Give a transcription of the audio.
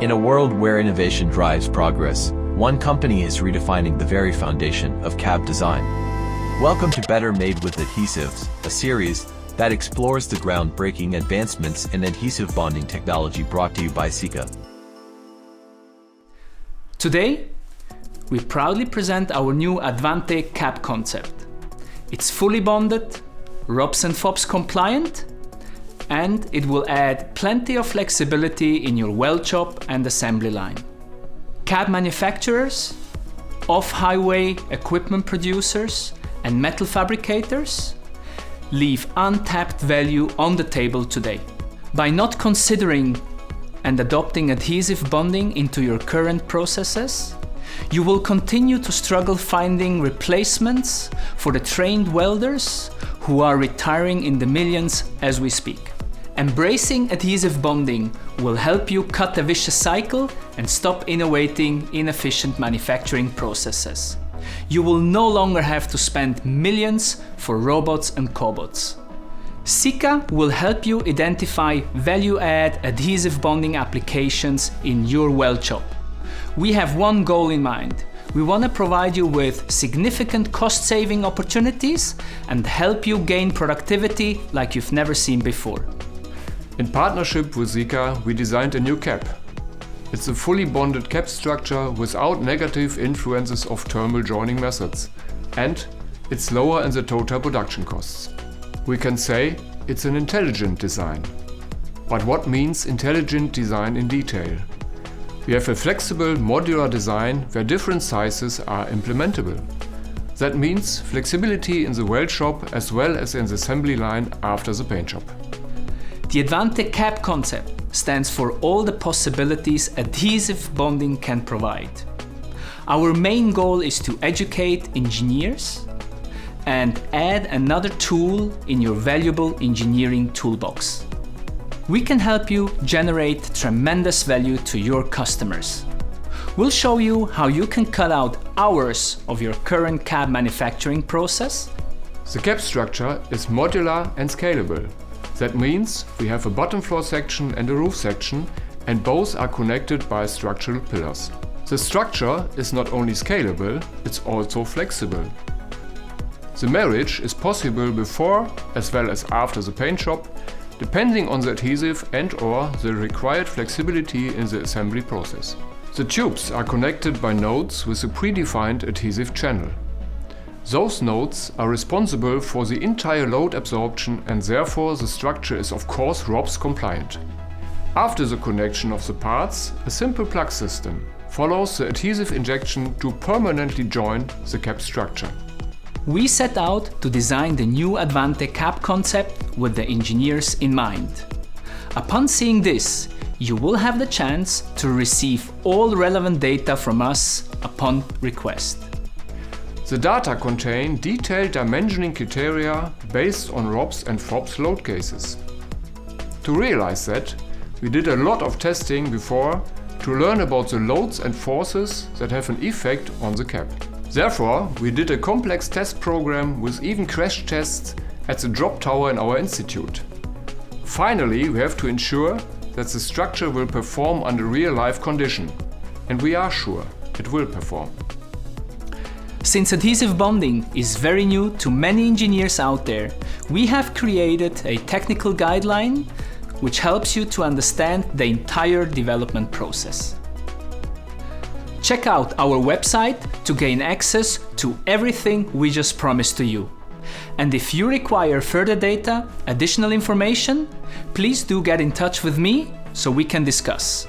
In a world where innovation drives progress, one company is redefining the very foundation of cab design. Welcome to Better Made with Adhesives, a series that explores the groundbreaking advancements in adhesive bonding technology brought to you by Sika. Today, we proudly present our new Advante Cab concept. It's fully bonded, RoPS and FOPS compliant, and it will add plenty of flexibility in your weld shop and assembly line. Cab manufacturers, off-highway equipment producers, and metal fabricators leave untapped value on the table today. By not considering and adopting adhesive bonding into your current processes, you will continue to struggle finding replacements for the trained welders who are retiring in the millions as we speak. Embracing adhesive bonding will help you cut a vicious cycle and stop innovating inefficient manufacturing processes. You will no longer have to spend millions for robots and cobots. Sika will help you identify value-add adhesive bonding applications in your weld shop. We have one goal in mind. We want to provide you with significant cost-saving opportunities and help you gain productivity like you've never seen before. In partnership with Sika, we designed a new cab. It's a fully bonded cab structure without negative influences of thermal joining methods, and it's lower in the total production costs. We can say it's an intelligent design. But what means intelligent design in detail? We have a flexible modular design where different sizes are implementable. That means flexibility in the weld shop as well as in the assembly line after the paint job. The Advante Cab concept stands for all the possibilities adhesive bonding can provide. Our main goal is to educate engineers and add another tool in your valuable engineering toolbox. We can help you generate tremendous value to your customers. We'll show you how you can cut out hours of your current cab manufacturing process. The cab structure is modular and scalable. That means we have a bottom floor section and a roof section, and both are connected by structural pillars. The structure is not only scalable, it's also flexible. The marriage is possible before as well as after the paint job, depending on the adhesive and/or the required flexibility in the assembly process. The tubes are connected by nodes with a predefined adhesive channel. Those nodes are responsible for the entire load absorption, and therefore the structure is of course RoPS compliant. After the connection of the parts, a simple plug system follows the adhesive injection to permanently join the cab structure. We set out to design the new Advante Cab concept with the engineers in mind. Upon seeing this, you will have the chance to receive all relevant data from us upon request. The data contain detailed dimensioning criteria based on RoPS and FOPS load cases. To realize that, we did a lot of testing before to learn about the loads and forces that have an effect on the cab. Therefore, we did a complex test program with even crash tests at the drop tower in our institute. Finally, we have to ensure that the structure will perform under real-life condition, and we are sure it will perform. Since adhesive bonding is very new to many engineers out there, we have created a technical guideline which helps you to understand the entire development process. Check out our website to gain access to everything we just promised to you. And if you require further data, additional information, please do get in touch with me so we can discuss.